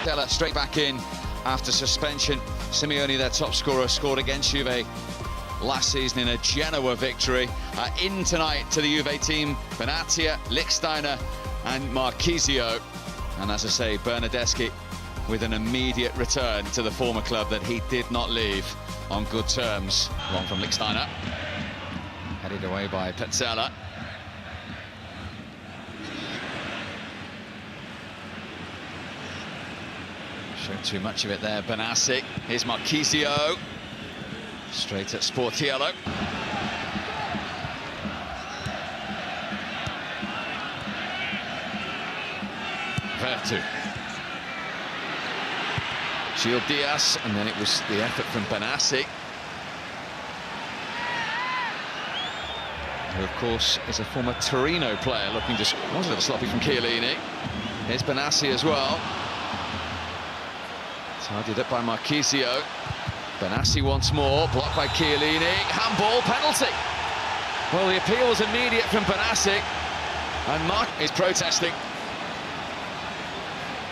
Della straight back in after suspension. Simeone, their top scorer, scored against Juve last season in a Genoa victory. In tonight to the Juve team, Benatia, Lichtsteiner and Marchisio. And as I say, Bernardeschi with an immediate return to the former club that he did not leave on good terms. Long from Lichtsteiner. Headed away by Petzela. Showed too much of it there, Benassi. Here's Marchisio. Straight at Sportiello. Vertu. Gil Diaz, and then it was the effort from Benassi, who of course is a former Torino player, looking just was a little sloppy from Chiellini. Here's Benassi as well. Tidied up by Marchisio. Benassi once more, blocked by Chiellini. Handball, penalty. Well, the appeal was immediate from Benassi, and Mark is protesting.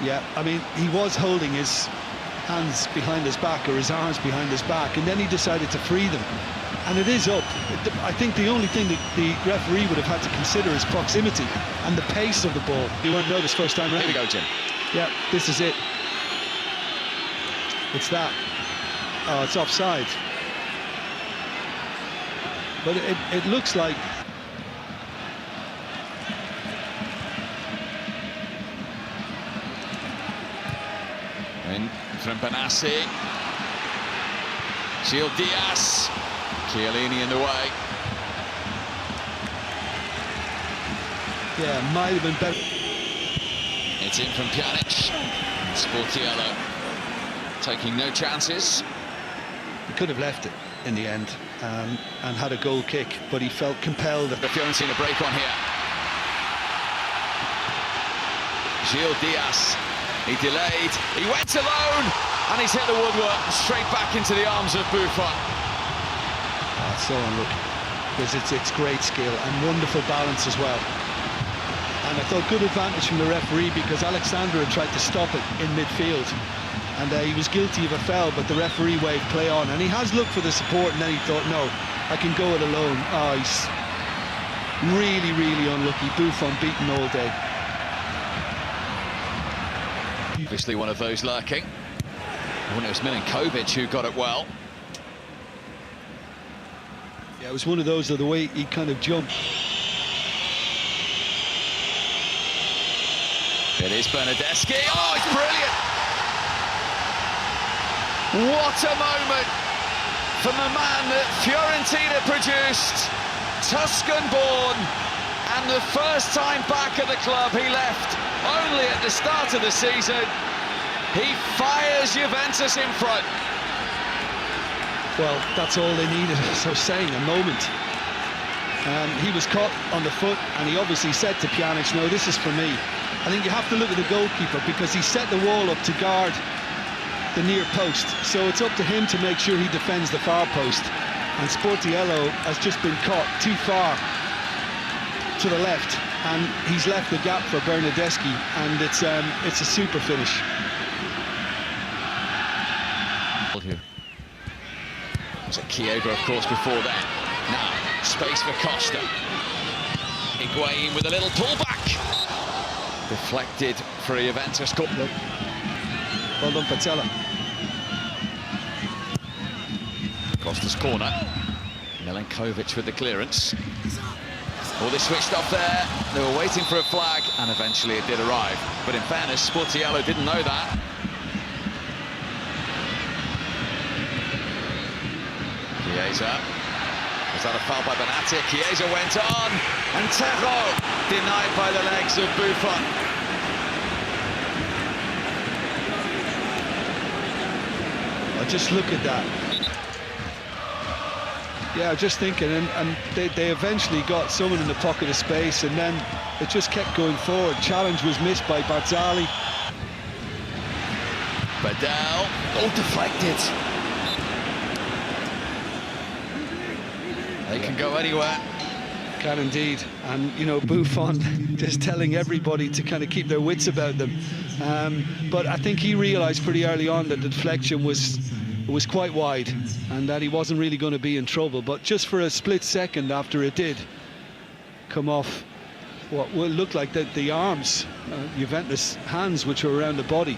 Yeah, I mean, he was holding his hands behind his back, or his arms behind his back, and then he decided to free them. And it is up. I think the only thing that the referee would have had to consider is proximity and the pace of the ball. You won't notice first time around. Here we go, Jim. Yeah, this is it. It's that. Oh, it's offside. But it looks like... In from Benassi. Gil Diaz. Chiellini in the way. Yeah, might have been better. It's in from Pjanic. Sportiello taking no chances. He could have left it in the end and had a goal kick, but he felt compelled. The Fiorentina break on here. Gil Diaz. He delayed, he went alone, and he's hit the woodwork straight back into the arms of Buffon. Oh, it's so unlucky, because it's great skill and wonderful balance as well. And I thought good advantage from the referee, because Alexandra had tried to stop it in midfield, and he was guilty of a foul, but the referee waved play on, and he has looked for the support, and then he thought, no, I can go it alone. Oh, he's really, really unlucky. Buffon beaten all day. Obviously one of those lurking. I think it was Milinkovic who got it well. Yeah, it was one of those, the way he kind of jumped. It is Bernardeschi. Oh, it's brilliant! What a moment from the man that Fiorentina produced, Tuscan-born, and the first time back at the club. He left only at the start of the season. He fires Juventus in front. Well, that's all they needed, as I was saying, a moment. He was caught on the foot, and he obviously said to Pjanic, no, this is for me. I think you have to look at the goalkeeper, because he set the wall up to guard the near post, so it's up to him to make sure he defends the far post. And Sportiello has just been caught too far to the left, and he's left the gap for Bernardeschi, and it's a super finish. Was it Chiesa, of course, before that? Now, space for Costa. Higuain with a little pullback. Deflected for a Juventus goal. Well done, Petzela. Costa's corner. Milinkovic with the clearance. Well, they switched off there. They were waiting for a flag, and eventually it did arrive. But in fairness, Sportiello didn't know that. Chiesa. Was that a foul by Benatia? Chiesa went on, and Terro denied by the legs of Buffon. Oh, just look at that. Yeah, just thinking, and they eventually got someone in the pocket of space, and then it just kept going forward. Challenge was missed by Barzali. Badal, all deflected. They can go anywhere. Can indeed. And, you know, Buffon just telling everybody to kind of keep their wits about them. But I think he realised pretty early on that the deflection was quite wide and that he wasn't really going to be in trouble. But just for a split second after it did come off what will look like the arms, Juventus hands, which were around the body.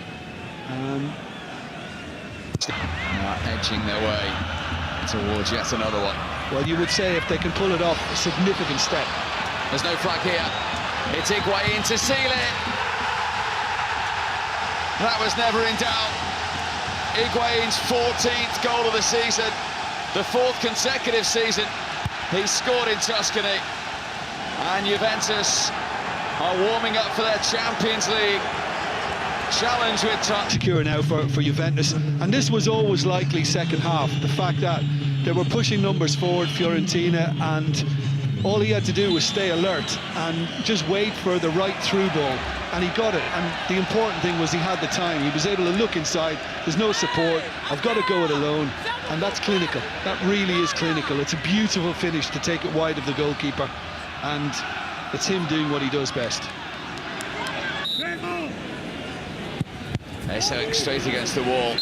Edging their way towards yet another one. Well, you would say if they can pull it off, a significant step. There's no flag here. It's Higuain to seal it. That was never in doubt. Higuain's 14th goal of the season, the 4th consecutive season he's scored in Tuscany. And Juventus are warming up for their Champions League challenge with touch. Secure now for Juventus, and this was always likely second half. The fact that they were pushing numbers forward, Fiorentina, and all he had to do was stay alert and just wait for the right through ball, and he got it. And the important thing was he had the time. He was able to look inside. There's no support. I've got to go it alone, and that's clinical. That really is clinical. It's a beautiful finish to take it wide of the goalkeeper, and it's him doing what he does best. They're going straight against the wall.